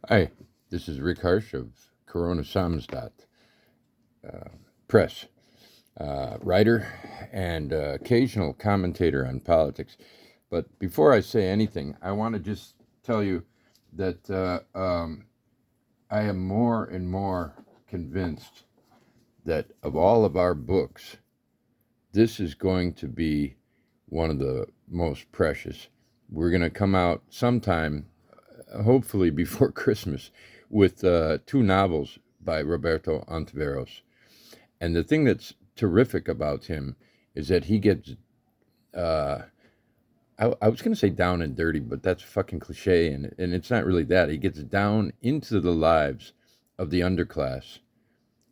Hi, this is Rick Harsh of Corona Samstadt Press, writer and occasional commentator on politics. But before I say anything, I want to just tell you that I am more and more convinced that of all of our books, this is going to be one of the most precious. We're going to come out sometime, hopefully before Christmas, with two novels by Roberto Ontiveros. And the thing that's terrific about him is that he gets, uh, I was going to say down and dirty, but that's fucking cliche, and it's not really that. He gets down into the lives of the underclass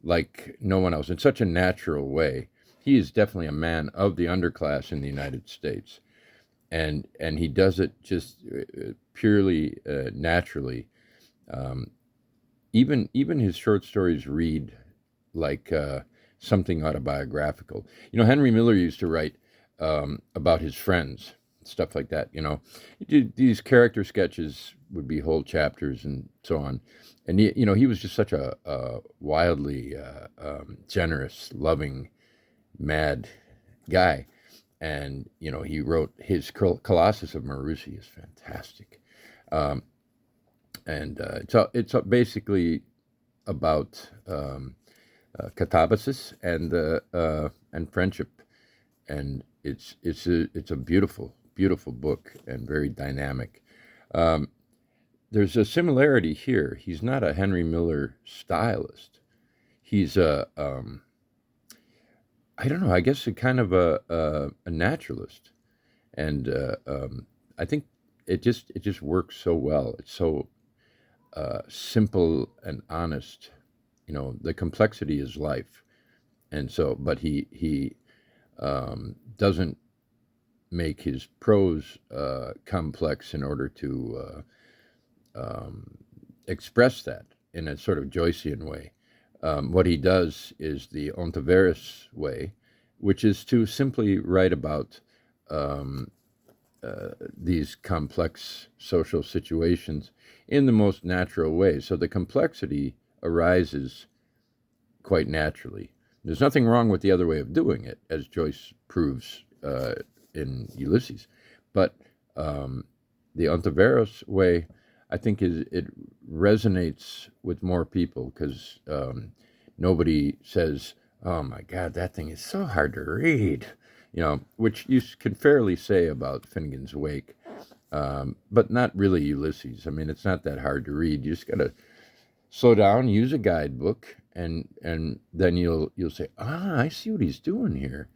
like no one else in such a natural way. He is definitely a man of the underclass in the United States, and he does it just purely naturally. Um, even his short stories read like something autobiographical. You know, Henry Miller used to write about his friends, stuff like that. You know, these character sketches would be whole chapters and so on. And he was just such a wildly generous, loving, mad guy. And he wrote his Colossus of Marusi is fantastic. Um, and it's basically about catabasis and friendship, and it's a beautiful book and very dynamic. Um, there's a similarity here. He's not a Henry Miller stylist. He's I don't know. I guess a kind of a naturalist, and I think it just works so well. It's so simple and honest. The complexity is life, and so, but he doesn't make his prose complex in order to express that in a sort of Joycean way. What he does is the Ontiveros way, which is to simply write about um, these complex social situations in the most natural way. So the complexity arises quite naturally. There's nothing wrong with the other way of doing it, as Joyce proves in Ulysses. But um, the Ontiveros way, I think, it resonates with more people because nobody says, "Oh my God, that thing is so hard to read," which you can fairly say about Finnegan's Wake, but not really Ulysses. I mean, it's not that hard to read. You just gotta slow down, use a guidebook, and then you'll say, I see what he's doing here.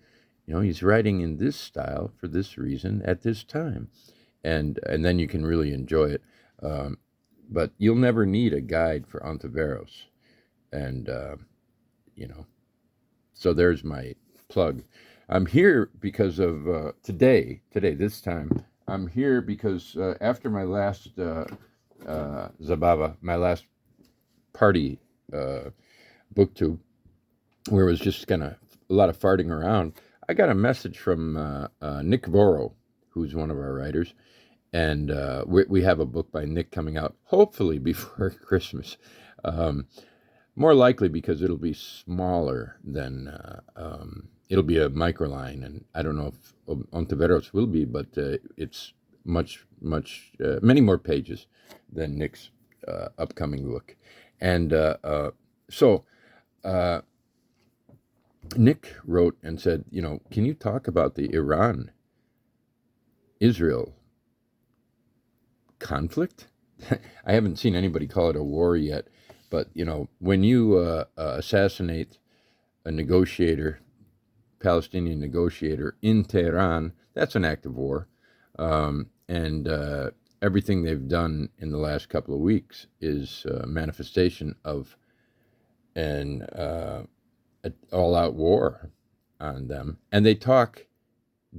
He's writing in this style for this reason at this time, and then you can really enjoy it. Um, but you'll never need a guide for Ontiveros, and you know. So there's my plug. I'm here because of today, this time. I'm here because after my last Zabava, my last party book tube, where it was just kind of a lot of farting around, I got a message from Nick Voro, who's one of our writers, and we have a book by Nick coming out, hopefully before Christmas. Um, More likely because it'll be smaller than, it'll be a microline, and I don't know if Ontiveros will be, but it's many more pages than Nick's upcoming book. And so uh, Nick wrote and said, can you talk about the Iran Israel conflict? I haven't seen anybody call it a war yet, but when you assassinate a negotiator, Palestinian negotiator in Tehran, that's an act of war, and everything they've done in the last couple of weeks is a manifestation of an all-out war on them, and they talk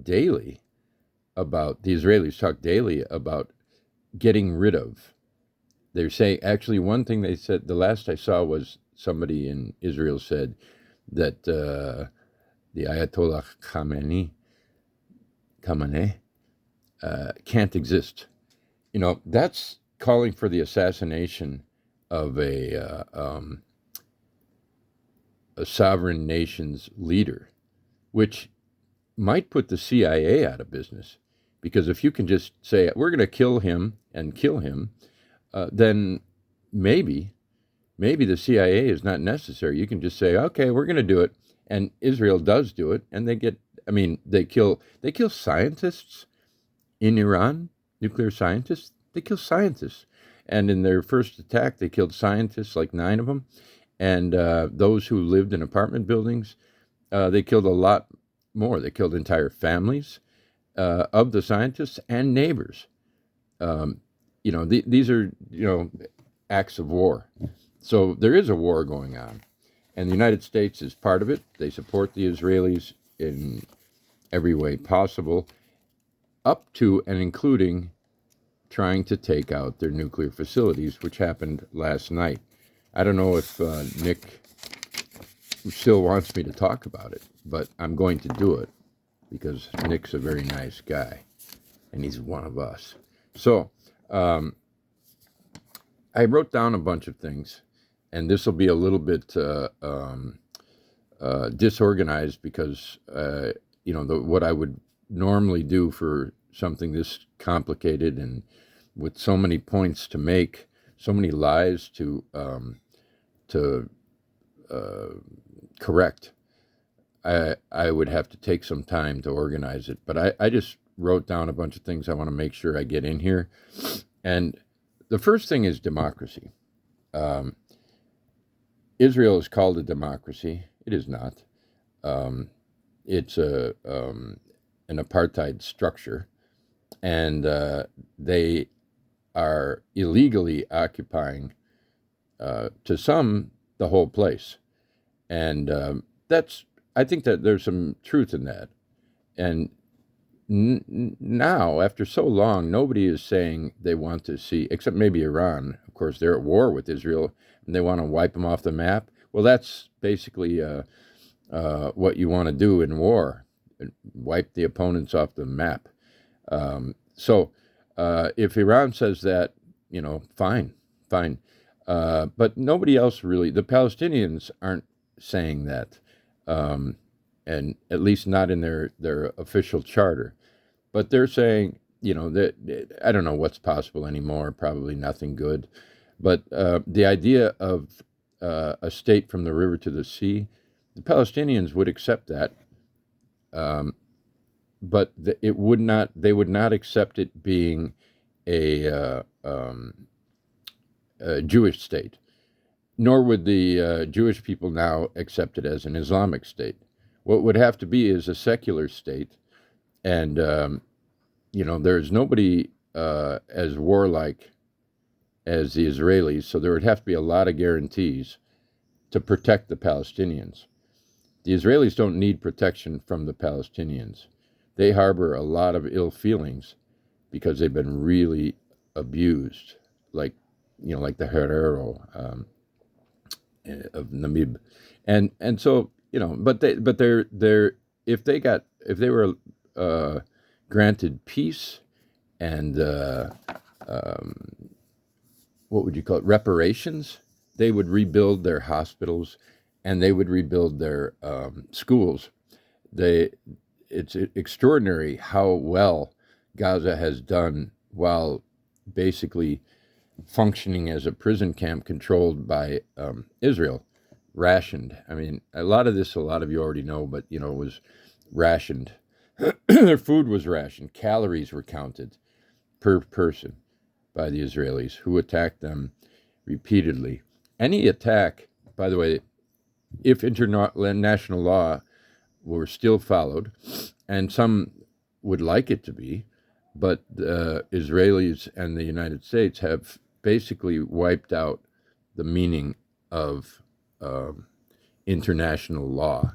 daily about the Israelis talk daily about getting rid of. They're saying, actually, one thing they said, the last I saw was somebody in Israel said that the Ayatollah Khamenei can't exist. That's calling for the assassination of a sovereign nation's leader, which might put the CIA out of business. Because if you can just say, we're going to kill him and kill him, then maybe the CIA is not necessary. You can just say, okay, we're going to do it. And Israel does do it. And they kill scientists in Iran, nuclear scientists. They kill scientists. And in their first attack, they killed scientists, like 9 of them. And those who lived in apartment buildings, they killed a lot more. They killed entire families of the scientists and neighbors. These are, acts of war. So there is a war going on. And the United States is part of it. They support the Israelis in every way possible, up to and including trying to take out their nuclear facilities, which happened last night. I don't know if Nick still wants me to talk about it, but I'm going to do it because Nick's a very nice guy, and he's one of us. So I wrote down a bunch of things, and this will be a little bit disorganized because, what I would normally do for something this complicated and with so many points to make, so many lies to correct, I would have to take some time to organize it. But I just wrote down a bunch of things I want to make sure I get in here. And the first thing is democracy. Israel is called a democracy. It is not. It's an apartheid structure, and they are illegally occupying, to some, the whole place. And I think that there's some truth in that. And now, after so long, nobody is saying they want to see, except maybe Iran. Of course, they're at war with Israel, and they want to wipe them off the map. Well, that's basically what you want to do in war, wipe the opponents off the map. So if Iran says that, fine. But nobody else really, the Palestinians aren't saying that, and at least not in their official charter. But they're saying, that I don't know what's possible anymore, probably nothing good. But the idea of a state from the river to the sea, the Palestinians would accept that, but they would not accept it being a Jewish state, nor would the Jewish people now accept it as an Islamic state. What would have to be is a secular state, and there's nobody as warlike as the Israelis, so there would have to be a lot of guarantees to protect the Palestinians. The Israelis don't need protection from the Palestinians. They harbor a lot of ill feelings because they've been really abused, like the Herero of Namib, and so but they're if they were granted peace and what would you call it, reparations, they would rebuild their hospitals and they would rebuild their schools. It's extraordinary how well Gaza has done while basically functioning as a prison camp controlled by Israel, rationed. I mean, a lot of you already know, but it was rationed. Their food was rationed. Calories were counted per person by the Israelis, who attacked them repeatedly. Any attack, by the way, if international law were still followed, and some would like it to be, but the Israelis and the United States have basically wiped out the meaning of international law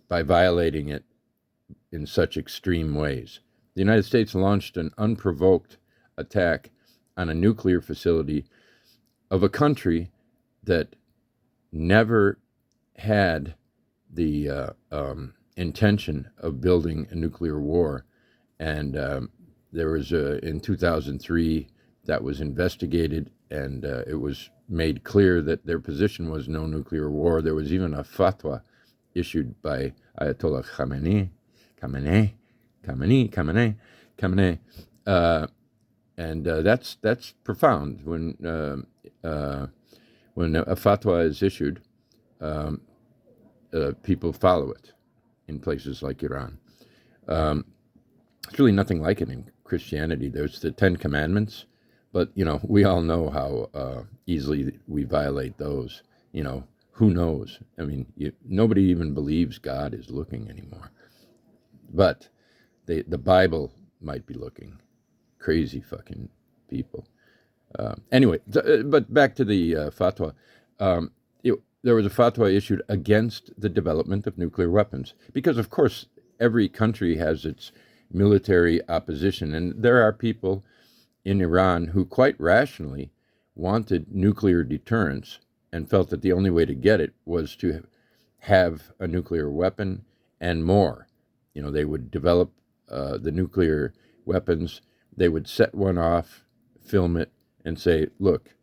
by violating it in such extreme ways. The United States launched an unprovoked attack on a nuclear facility of a country that never had the intention of building a nuclear war. And there was in 2003 that was investigated, and it was made clear that their position was no nuclear war. There was even a fatwa issued by Ayatollah Khamenei, Khamenei, and that's profound. When a fatwa is issued, people follow it in places like Iran. It's really nothing like it in Christianity. There's the Ten Commandments, but we all know how easily we violate those. Who knows? I mean, nobody even believes God is looking anymore. But the Bible might be looking. Crazy fucking people. Anyway, but back to the fatwa. There was a fatwa issued against the development of nuclear weapons because, of course, every country has its military opposition, and there are people in Iran who quite rationally wanted nuclear deterrence and felt that the only way to get it was to have a nuclear weapon and more. They would develop the nuclear weapons, they would set one off, film it, and say, look,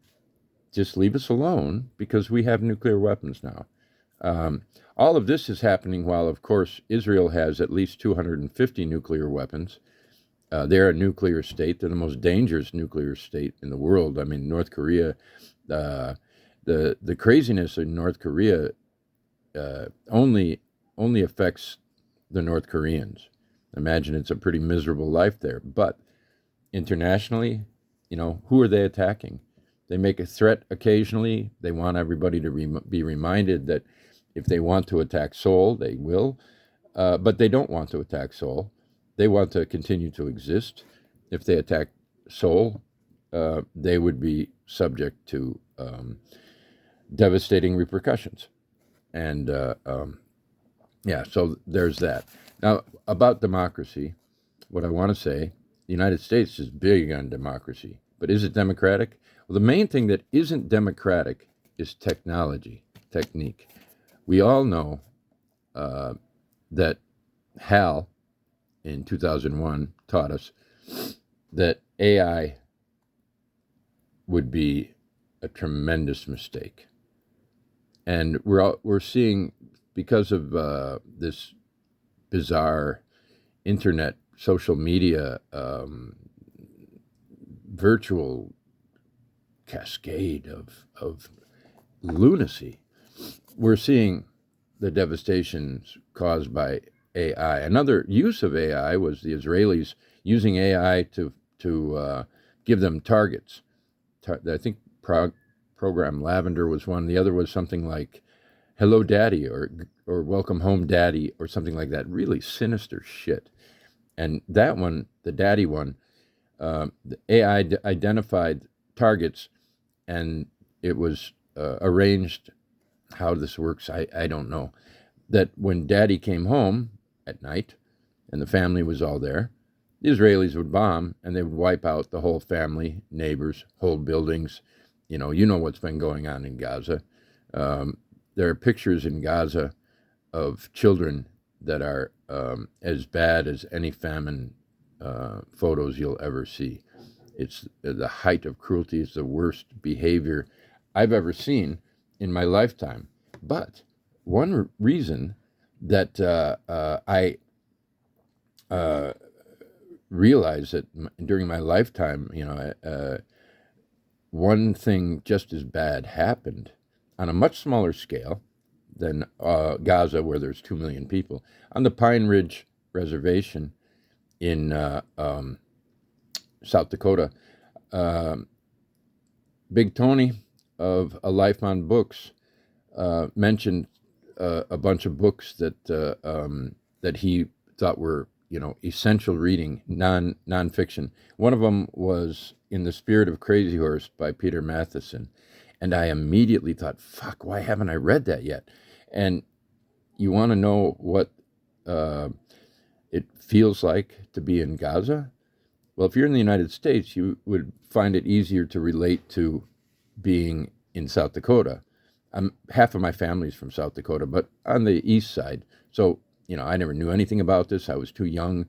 just leave us alone because we have nuclear weapons now. All of this is happening while, of course, Israel has at least 250 nuclear weapons. They're a nuclear state. They're the most dangerous nuclear state in the world. I mean, North Korea, the craziness in North Korea only affects the North Koreans. Imagine it's a pretty miserable life there. But internationally, who are they attacking? They make a threat occasionally. They want everybody to be reminded that if they want to attack Seoul, they will. But they don't want to attack Seoul. They want to continue to exist. If they attack Seoul, they would be subject to devastating repercussions. And so there's that. Now, about democracy, what I want to say, the United States is big on democracy. But is it democratic? Well, the main thing that isn't democratic is technique. We all know that Hal in 2001 taught us that AI would be a tremendous mistake. And we're seeing, because of this bizarre internet, social media, virtual cascade of lunacy, we're seeing the devastations caused by AI. Another use of AI was the Israelis using AI to give them targets. I think Program Lavender was one. The other was something like Hello Daddy or Welcome Home Daddy or something like that. Really sinister shit. And that one, the Daddy one, the AI identified targets, and it was arranged. How this works, I don't know. That when Daddy came home at night and the family was all there, the Israelis would bomb and they would wipe out the whole family, neighbors, whole buildings. You know what's been going on in Gaza. There are pictures in Gaza of children that are as bad as any famine photos you'll ever see. It's the height of cruelty. It's the worst behavior I've ever seen in my lifetime. But one reason that I realized that during my lifetime, one thing just as bad happened on a much smaller scale than Gaza, where there's 2 million people, on the Pine Ridge Reservation in South Dakota. Big Tony of A Life on Books mentioned a bunch of books that he thought were essential reading, nonfiction. One of them was In the Spirit of Crazy Horse by Peter Matheson, and I immediately thought, fuck, why haven't I read that yet? And you want to know what it feels like to be in Gaza? Well, if you're in the United States, you would find it easier to relate to being in South Dakota. Half of my family's from South Dakota, but on the east side. So, I never knew anything about this. I was too young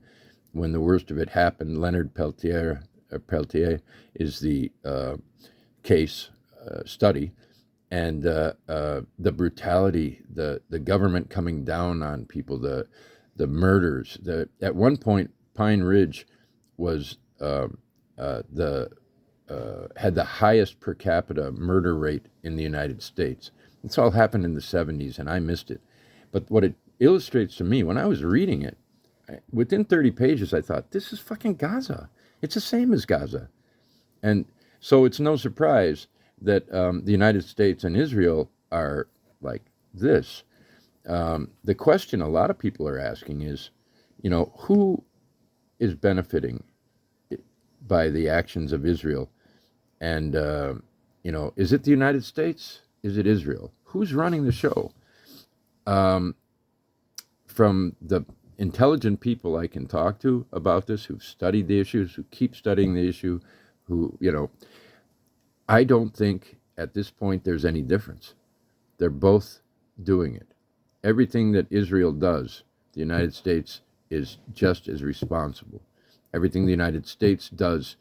when the worst of it happened. Leonard Peltier Peltier is the case study, and the brutality, the government coming down on people, the murders. At one point, Pine Ridge was the had the highest per capita murder rate in the United States. This all happened in the 70s, and I missed it. But what it illustrates to me, when I was reading it, within 30 pages, I thought, this is fucking Gaza. It's the same as Gaza. And so it's no surprise that the United States and Israel are like this. The question a lot of people are asking is, who is benefiting by the actions of Israel? And, is it the United States? Is it Israel? Who's running the show? From the intelligent people I can talk to about this, who've studied the issues, who keep studying the issue, I don't think at this point there's any difference. They're both doing it. Everything that Israel does, the United States is just as responsible. Everything the United States does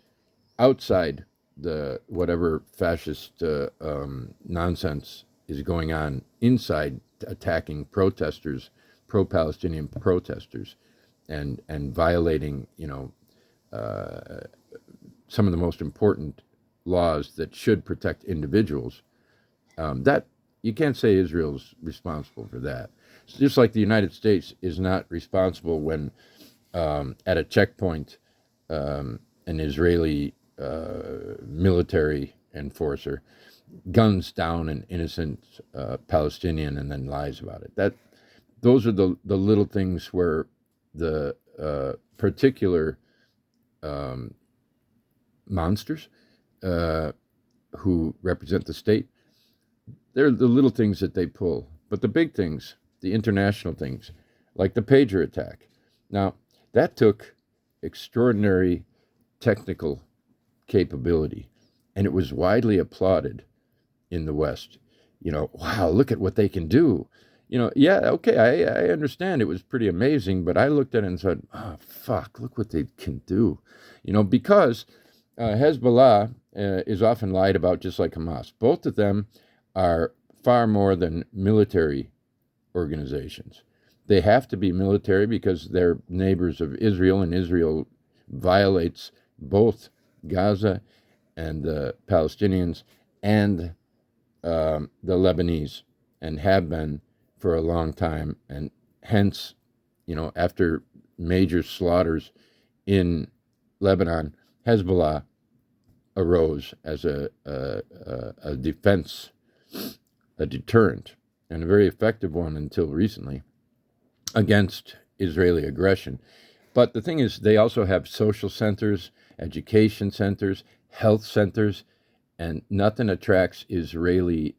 outside the whatever fascist nonsense is going on inside, attacking protesters, pro-Palestinian protesters, and violating, some of the most important laws that should protect individuals. That you can't say Israel's responsible for that. It's just like the United States is not responsible when at a checkpoint an Israeli military enforcer guns down an innocent Palestinian and then lies about it. Those are the little things where the particular monsters who represent the state, they're the little things that they pull. But the big things, the international things, like the pager attack. Now, that took extraordinary technical capability, and it was widely applauded in the West. Wow, look at what they can do. Yeah, okay, I understand it was pretty amazing, but I looked at it and said, oh, fuck, look what they can do. Because Hezbollah is often lied about just like Hamas. Both of them are far more than military organizations. They have to be military because they're neighbors of Israel, and Israel violates both Gaza and the Palestinians and the Lebanese, and have been for a long time. And hence, after major slaughters in Lebanon, Hezbollah arose as a defense, a deterrent, and a very effective one until recently against Israeli aggression. But the thing is, they also have social centers, education centers, health centers, and nothing attracts Israeli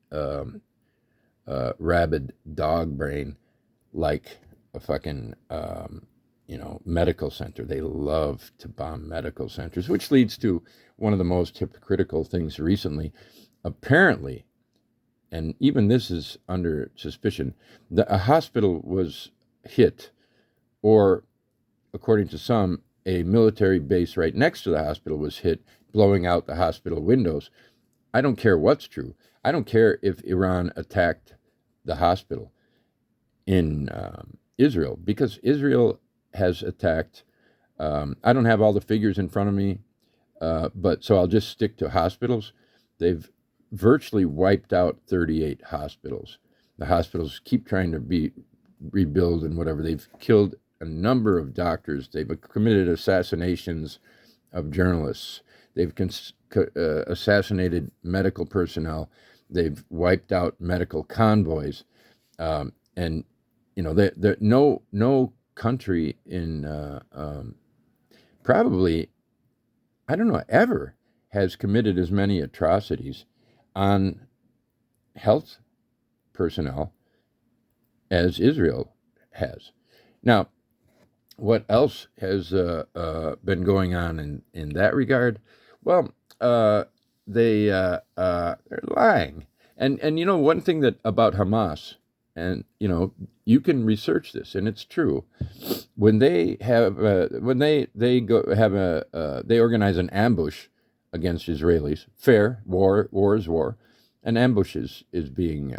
rabid dog brain like a fucking medical center. They love to bomb medical centers, which leads to one of the most hypocritical things recently. Apparently, and even this is under suspicion, a hospital was hit, or according to some, a military base right next to the hospital was hit, blowing out the hospital windows. I don't care what's true. I don't care if Iran attacked the hospital in Israel, because Israel has attacked, I don't have all the figures in front of me, but so I'll just stick to hospitals. They've virtually wiped out 38 hospitals. The hospitals keep trying to be rebuild and whatever. They've killed a number of doctors. They've committed assassinations of journalists. They've assassinated medical personnel. They've wiped out medical convoys. And no country in probably, I don't know, ever has committed as many atrocities on health personnel as Israel has. Now, what else has been going on in that regard? Well, they're lying. And one thing that about Hamas and you can research this, and it's true. When they have when they go have they organize an ambush against Israelis. Fair war is war. An ambush is being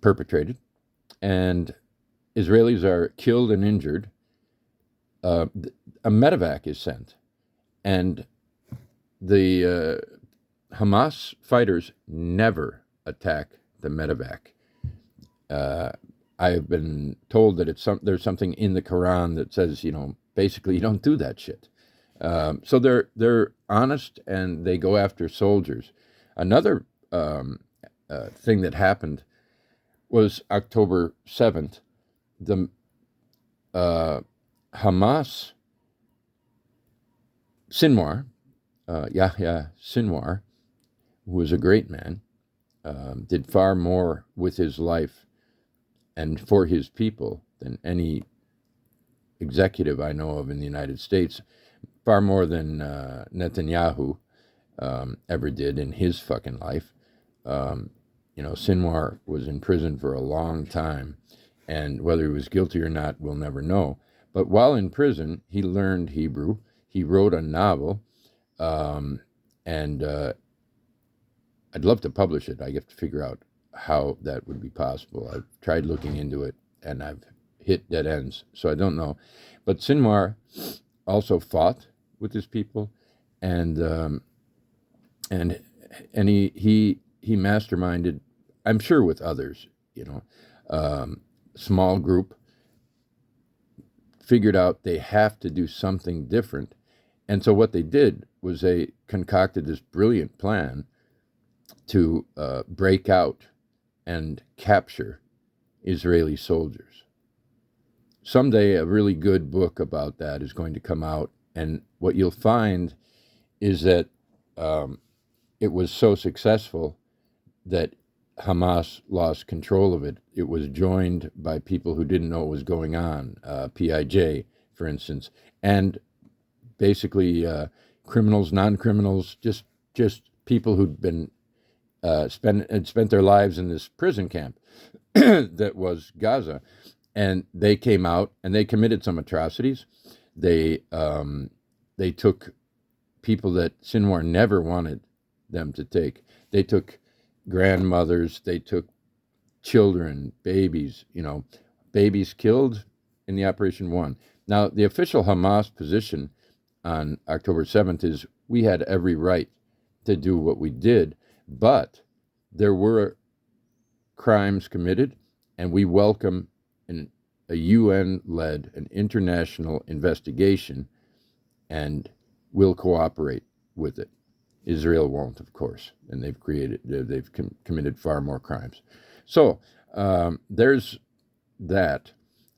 perpetrated, and Israelis are killed and injured. A medevac is sent, and the Hamas fighters never attack the medevac. I have been told that there's something in the Quran that says, basically you don't do that shit. So they're honest, and they go after soldiers. Another thing that happened was October 7th. The Hamas Sinwar, Yahya Sinwar, who was a great man, did far more with his life and for his people than any executive I know of in the United States, far more than Netanyahu ever did in his fucking life. Sinwar was in prison for a long time, and whether he was guilty or not, we'll never know. But while in prison, he learned Hebrew. He wrote a novel, and I'd love to publish it. I have to figure out how that would be possible. I've tried looking into it, and I've hit dead ends, so I don't know. But Sinwar also fought with his people, and he masterminded, I'm sure with others, small group, figured out they have to do something different. And so what they did was they concocted this brilliant plan to break out and capture Israeli soldiers. Someday a really good book about that is going to come out, and what you'll find is that it was so successful that Hamas lost control of it. It was joined by people who didn't know what was going on, PIJ, for instance, and basically criminals, non-criminals, just people who'd been spent their lives in this prison camp that was Gaza, and they came out and they committed some atrocities. They took people that Sinwar never wanted them to take. They took grandmothers, they took children, babies, babies killed in the Operation 1. Now, the official Hamas position on October 7th is we had every right to do what we did, but there were crimes committed, and we welcome a UN-led, an international investigation, and will cooperate with it. Israel won't, of course, and they've committed far more crimes. So there's that.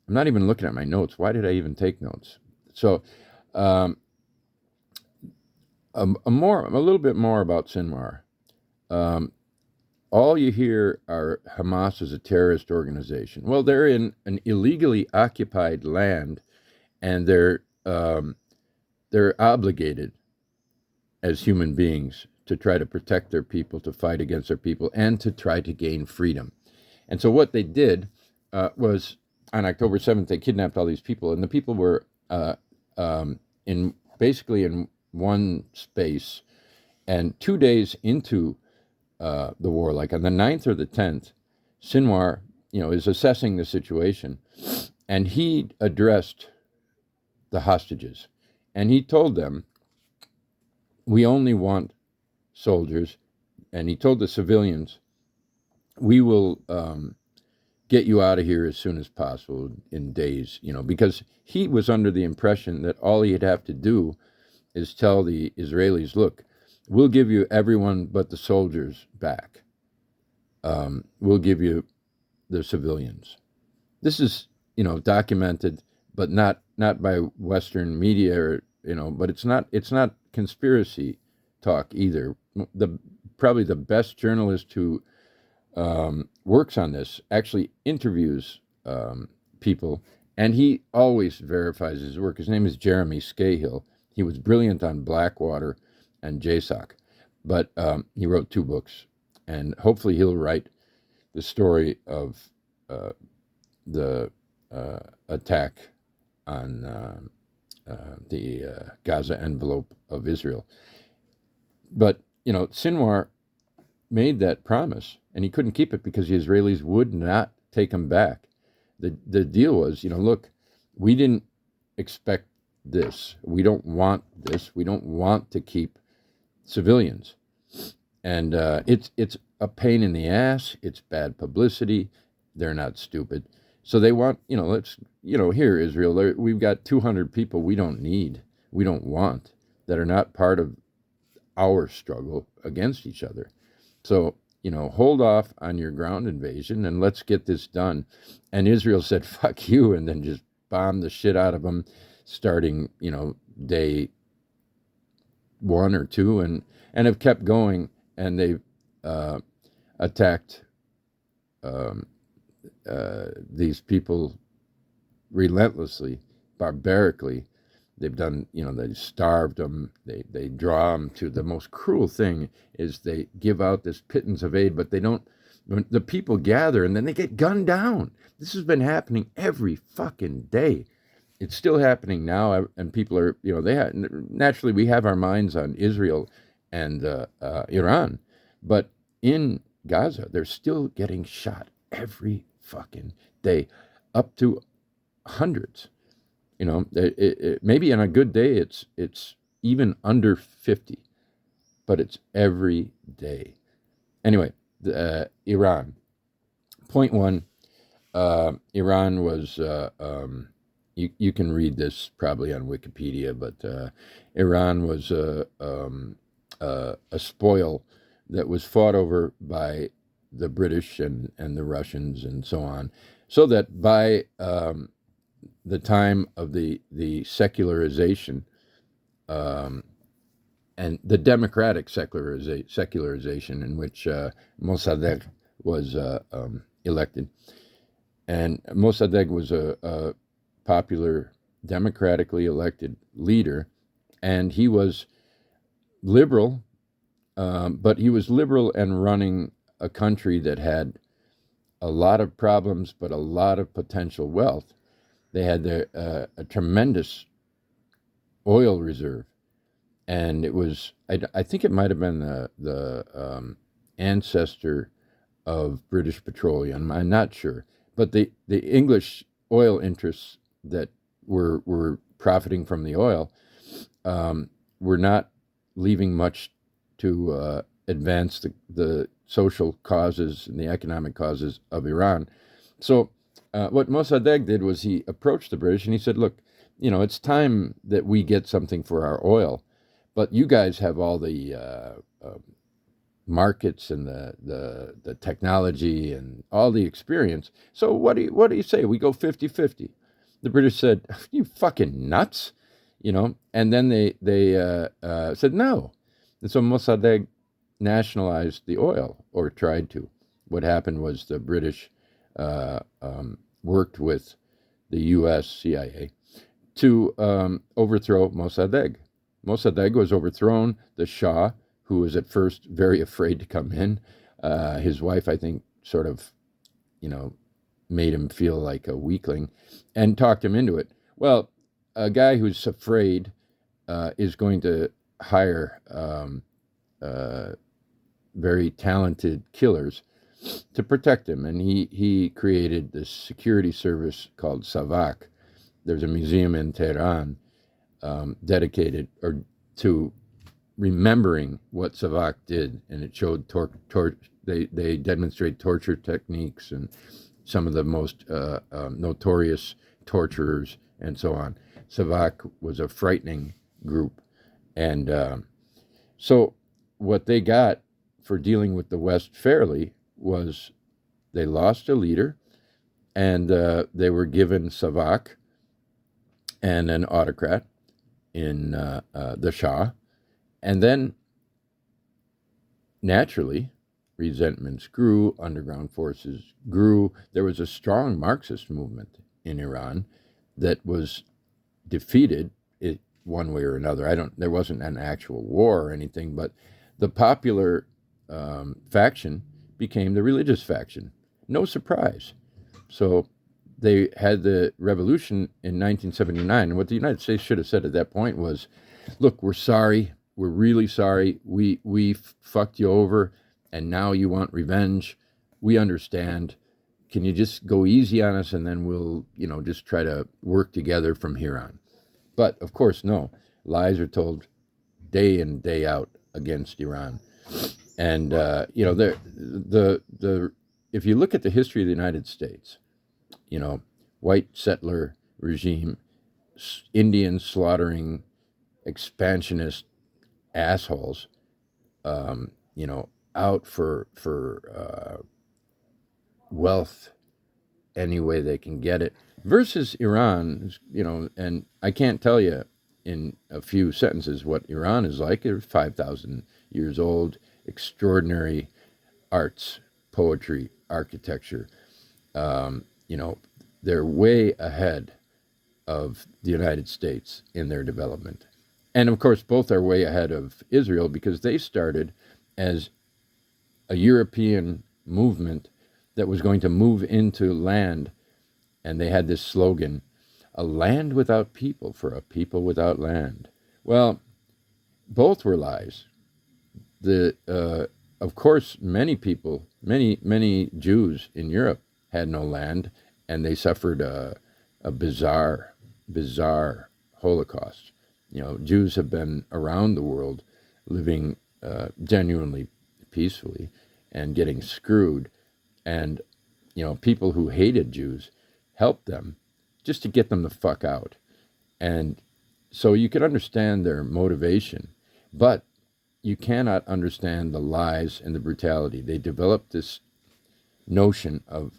I'm not even looking at my notes. Why did I even take notes? So a little bit more about Sinwar. All you hear are Hamas is a terrorist organization. Well, they're in an illegally occupied land, and they're obligated as human beings to try to protect their people, to fight against their people, and to try to gain freedom. And so what they did was, on October 7th, they kidnapped all these people, and the people were basically in one space. And 2 days into the war, like on the 9th or the 10th, Sinwar, is assessing the situation, and he addressed the hostages, and he told them, we only want soldiers, and he told the civilians, we will get you out of here as soon as possible, in days, because he was under the impression that all he'd have to do is tell the Israelis, look, we'll give you everyone but the soldiers back. We'll give you the civilians. This is, documented, but not by Western media, or, but it's not conspiracy talk either. Probably the best journalist who works on this actually interviews people, and he always verifies his work. His name is Jeremy Scahill. He was brilliant on Blackwater and JSOC, but he wrote 2 books, and hopefully he'll write the story of the attack on the Gaza envelope of Israel. But, Sinwar made that promise, and he couldn't keep it because the Israelis would not take him back. The deal was, look, we didn't expect this. We don't want this. We don't want to keep civilians. And it's a pain in the ass. It's bad publicity. They're not stupid. So they want, here, Israel, we've got 200 people we don't want, that are not part of our struggle against each other. So, hold off on your ground invasion and let's get this done. And Israel said, fuck you, and then just bombed the shit out of them starting, day 1 or 2, and have kept going. And they've attacked these people relentlessly, barbarically. They've done, they starved them. They draw them to the most cruel thing is they give out this pittance of aid, but they don't. The people gather and then they get gunned down. This has been happening every fucking day. It's still happening now, and people are, naturally we have our minds on Israel and Iran, but in Gaza they're still getting shot every fucking day, up to hundreds. Maybe on a good day it's even under 50, but it's every day. Anyway, Iran. Point 1, Iran was, you can read this probably on Wikipedia, but Iran was a spoil that was fought over by the British and the Russians and so on, so that by the time of the secularization and the democratic secularization in which Mossadegh was elected. And Mossadegh was a popular, democratically elected leader, and he was liberal, but he was liberal and running a country that had a lot of problems, but a lot of potential wealth. They had a tremendous oil reserve, and it was, I think it might have been the ancestor of British Petroleum. I'm not sure, but the English oil interests that were profiting from the oil were not leaving much to advance the social causes and the economic causes of Iran. So what Mossadegh did was he approached the British and he said, look, it's time that we get something for our oil, but you guys have all the markets and the technology and all the experience. So what do you say? We go 50-50. The British said, you fucking nuts, and then they said no. And so Mossadegh nationalized the oil, or tried to. What happened was the British worked with the U.S. CIA to overthrow Mossadegh. Mossadegh was overthrown. The Shah, who was at first very afraid to come in, his wife, I think, sort of, made him feel like a weakling and talked him into it. Well, a guy who's afraid is going to hire very talented killers to protect him, and he created this security service called Savak. There's a museum in Tehran dedicated to remembering what Savak did, and it showed they demonstrate torture techniques and some of the most notorious torturers and so on. Savak was a frightening group, and so what they got for dealing with the West fairly was they lost a leader, and they were given Savak and an autocrat in the Shah. And then, naturally, resentments grew, underground forces grew. There was a strong Marxist movement in Iran that was defeated one way or another. There wasn't an actual war or anything, but the popular faction became the religious faction. No surprise. So they had the revolution in 1979. And what the United States should have said at that point was, look, we're sorry. We're really sorry. We fucked you over, and now you want revenge. We understand. Can you just go easy on us, and then we'll, just try to work together from here on? But of course, no. Lies are told day in, day out against Iran. And the if you look at the history of the United States, white settler regime, Indians slaughtering expansionist assholes, um, out for wealth any way they can get it, versus Iran, and I can't tell you in a few sentences what Iran is like. They're 5,000 years old, extraordinary arts, poetry, architecture. Um, you know, they're way ahead of the United States in their development. And of course, both are way ahead of Israel because they started as a European movement that was going to move into land. And they had this slogan, a land without people for a people without land. Well, both were lies. Of course, many people, many Jews in Europe had no land, and they suffered a bizarre Holocaust. Jews have been around the world living genuinely peacefully and getting screwed. And, people who hated Jews helped them just to get them the fuck out. And so you could understand their motivation, but you cannot understand the lies and the brutality. They developed this notion of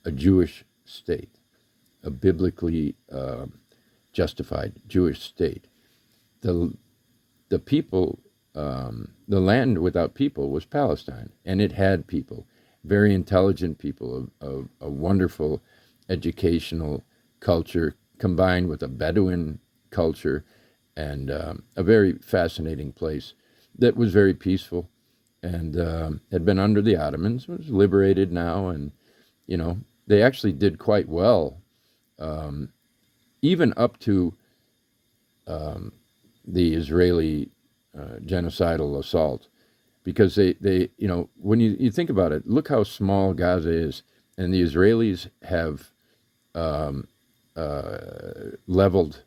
a Jewish state, a biblically justified Jewish state. The people, the land without people was Palestine, and it had people, very intelligent people, of a wonderful educational culture combined with a Bedouin culture, and a very fascinating place that was very peaceful and had been under the Ottomans, was liberated now, and they actually did quite well, even up to the Israeli genocidal assault, because they when you think about it, look how small Gaza is, and the Israelis have leveled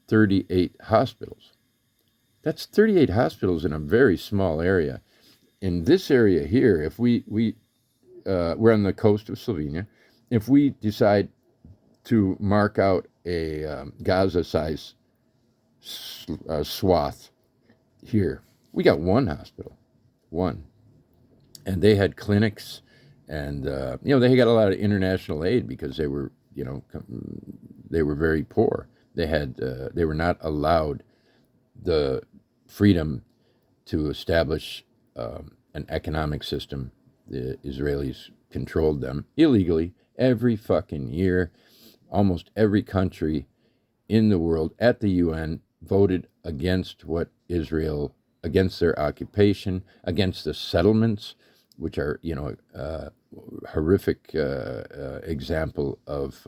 38 hospitals. That's 38 hospitals in a very small area. In this area here, if we're on the coast of Slovenia, if we decide to mark out a Gaza-sized swath here, we got one hospital, one, and they had clinics, and they got a lot of international aid because they were they were very poor. They were not allowed the freedom to establish an economic system. The Israelis controlled them illegally every fucking year. Almost every country in the world at the UN voted against against their occupation, against the settlements, which are, horrific example of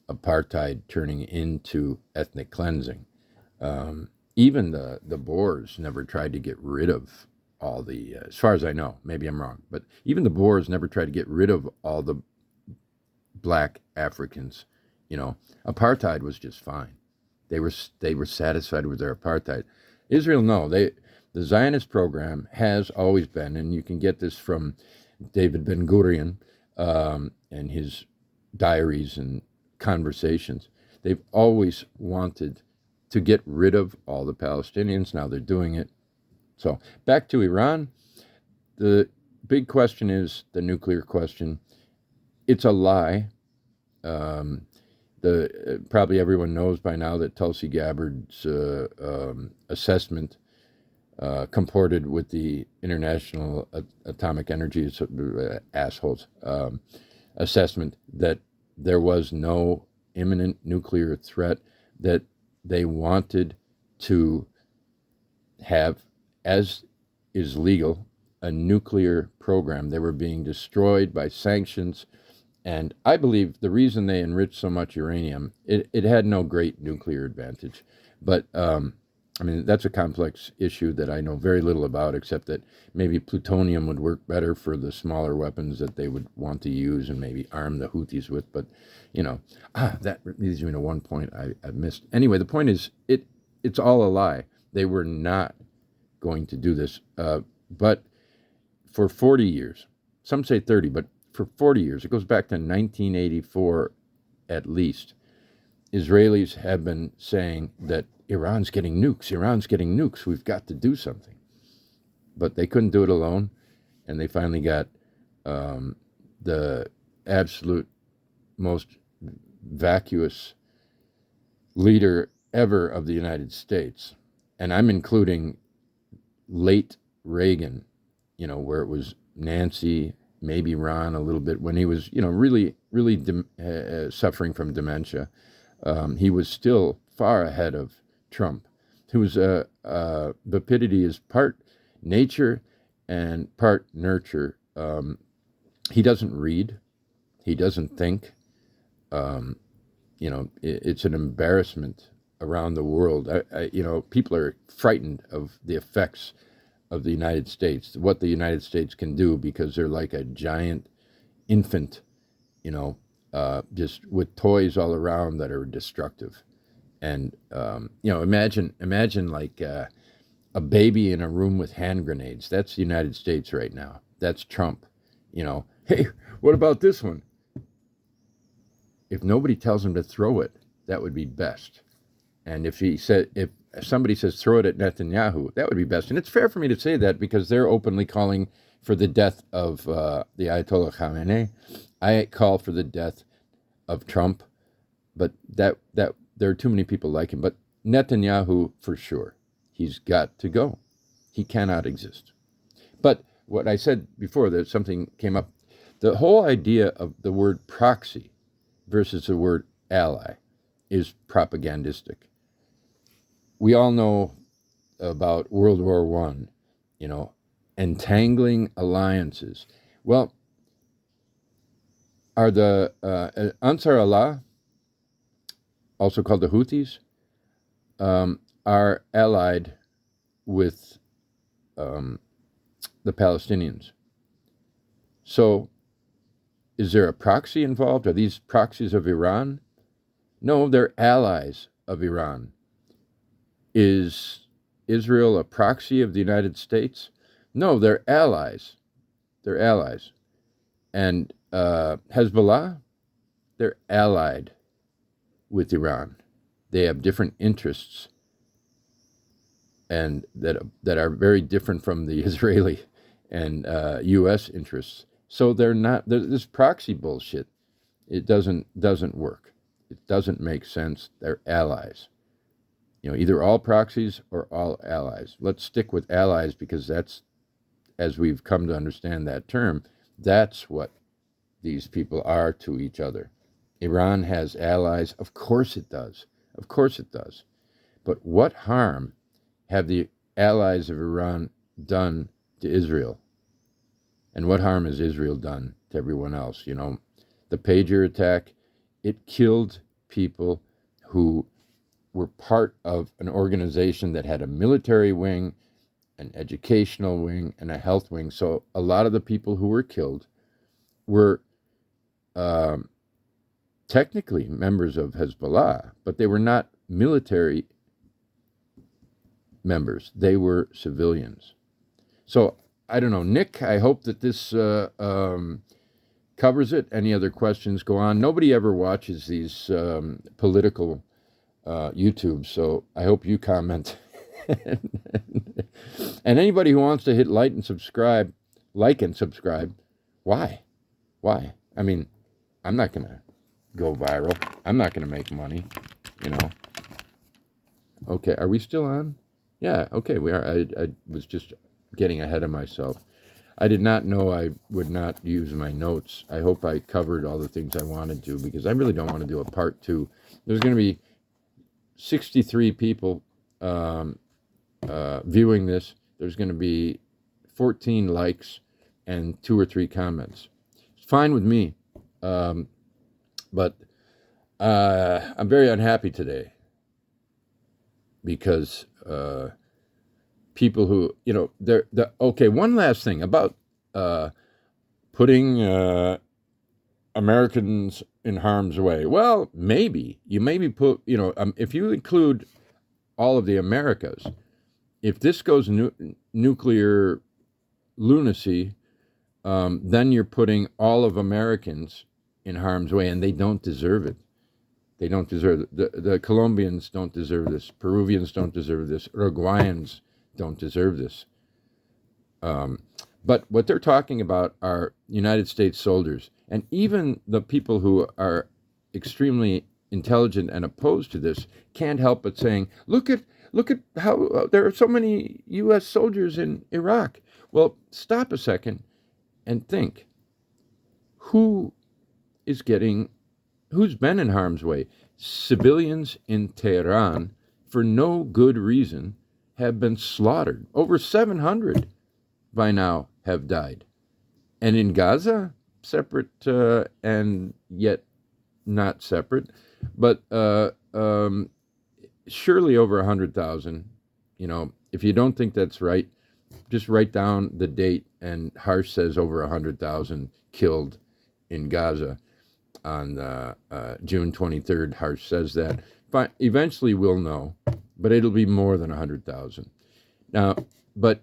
apartheid turning into ethnic cleansing. Even the Boers never tried to get rid of all the, as far as I know, maybe I'm wrong, but even the Boers never tried to get rid of all the black Africans. Apartheid was just fine. They were satisfied with their apartheid. Israel, no, the Zionist program has always been, and you can get this from David Ben Gurion and his diaries and conversations. They've always wanted to get rid of all the Palestinians. Now they're doing it. So back to Iran. The big question is the nuclear question. It's a lie. Probably everyone knows by now that Tulsi Gabbard's assessment comported with the International Atomic Energy assholes assessment that there was no imminent nuclear threat, that they wanted to have, as is legal a nuclear program. They were being destroyed by sanctions. And I believe the reason they enriched so much uranium, it had no great nuclear advantage. But, I mean, that's a complex issue that I know very little about, except that maybe plutonium would work better for the smaller weapons that they would want to use and maybe arm the Houthis with. But, that leads me to one point I missed. Anyway, the point is, it's all a lie. They were not going to do this. But for 40 years, some say 30, but for 40 years, it goes back to 1984 at least, Israelis have been saying that Iran's getting nukes, we've got to do something. But they couldn't do it alone, and they finally got the absolute most vacuous leader ever of the United States. And I'm including late Reagan, where it was Nancy, maybe Ron a little bit, when he was, really suffering from dementia. He was still far ahead of Trump, whose vapidity is part nature and part nurture. He doesn't read. He doesn't think. It's an embarrassment around the world. People are frightened of the effects of the United States, what the United States can do, because they're like a giant infant, just with toys all around that are destructive. And, imagine like a baby in a room with hand grenades. That's the United States right now. That's Trump. Hey, what about this one? If nobody tells him to throw it, that would be best. And if somebody says throw it at Netanyahu, that would be best. And it's fair for me to say that because they're openly calling for the death of the Ayatollah Khamenei. I call for the death of Trump, but that there are too many people like him. But Netanyahu, for sure, he's got to go. He cannot exist. But what I said before, that something came up. The whole idea of the word proxy versus the word ally is propagandistic. We all know about World War I, entangling alliances. Well, are the Ansar Allah, also called the Houthis, are allied with the Palestinians. So is there a proxy involved? Are these proxies of Iran? No, they're allies of Iran. Is Israel a proxy of the United States? No, they're allies. They're allies. And Hezbollah, they're allied with Iran. They have different interests, and that are very different from the Israeli and U.S. interests. So they're not. This proxy bullshit. It doesn't work. It doesn't make sense. They're allies. Either all proxies or all allies. Let's stick with allies because that's, as we've come to understand that term, that's what these people are to each other. Iran has allies. Of course it does. Of course it does. But what harm have the allies of Iran done to Israel? And what harm has Israel done to everyone else? The pager attack, it killed people who were part of an organization that had a military wing, an educational wing, and a health wing. So a lot of the people who were killed were technically members of Hezbollah, but they were not military members. They were civilians. So I don't know, Nick, I hope that this covers it. Any other questions, go on. Nobody ever watches these political YouTube, so I hope you comment. And anybody who wants to hit like and subscribe, why? I mean, I'm not going to go viral. I'm not going to make money, Okay, are we still on? Yeah, okay, we are. I was just getting ahead of myself. I did not know I would not use my notes. I hope I covered all the things I wanted to, because I really don't want to do a part 2. There's going to be 63 people viewing this. There's going to be 14 likes and 2 or 3 comments. It's fine with me. But I'm very unhappy today because people who, okay, one last thing about putting Americans in harm's way. Well, maybe. You maybe put, if you include all of the Americas, if this goes nuclear lunacy, then you're putting all of Americans in harm's way, and they don't deserve it. They don't deserve it. The Colombians don't deserve this. Peruvians don't deserve this. Uruguayans don't deserve this. But what they're talking about are United States soldiers. And even the people who are extremely intelligent and opposed to this can't help but saying, look at how there are so many U.S. soldiers in Iraq. Well, stop a second and think. Who's been in harm's way? Civilians in Tehran, for no good reason, have been slaughtered. Over 700 by now have died. And in Gaza, separate and yet not separate, but surely over 100,000. If you don't think that's right, just write down the date, and Harsh says over 100,000 killed in Gaza on June 23rd. Harsh says that. Eventually we'll know, but it'll be more than 100,000. Now, but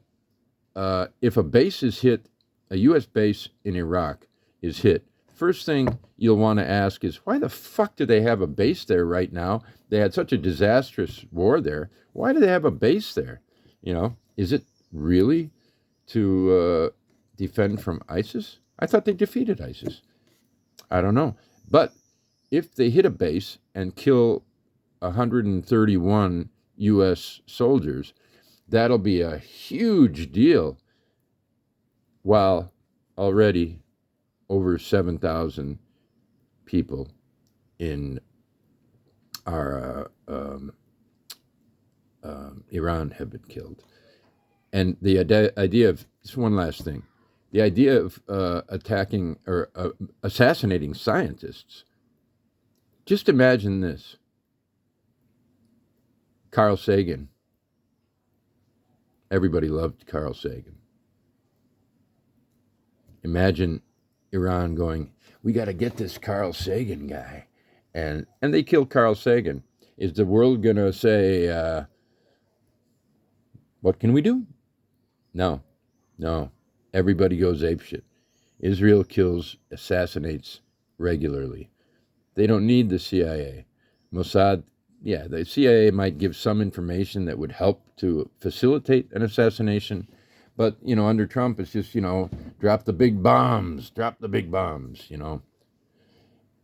if a base is hit, a U.S. base in Iraq is hit, first thing you'll want to ask is, why the fuck do they have a base there right now? They had such a disastrous war there. Why do they have a base there? Is it really to defend from ISIS? I thought they defeated ISIS. I don't know. But if they hit a base and kill 131 U.S. soldiers, that'll be a huge deal, while already over 7,000 people in our Iran have been killed. And the idea of, just one last thing, the idea of attacking or assassinating scientists. Just imagine this. Carl Sagan. Everybody loved Carl Sagan. Imagine Iran going, we got to get this Carl Sagan guy. And they killed Carl Sagan. Is the world going to say, what can we do? No. Everybody goes apeshit. Israel assassinates regularly. They don't need the CIA. Mossad, the CIA might give some information that would help to facilitate an assassination. But, under Trump, it's just, drop the big bombs.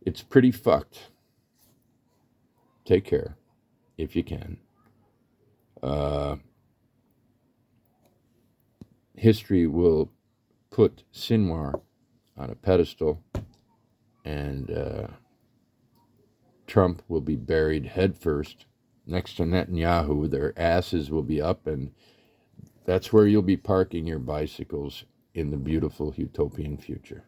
It's pretty fucked. Take care, if you can. History will put Sinwar on a pedestal, and Trump will be buried headfirst next to Netanyahu. Their asses will be up, and that's where you'll be parking your bicycles in the beautiful utopian future.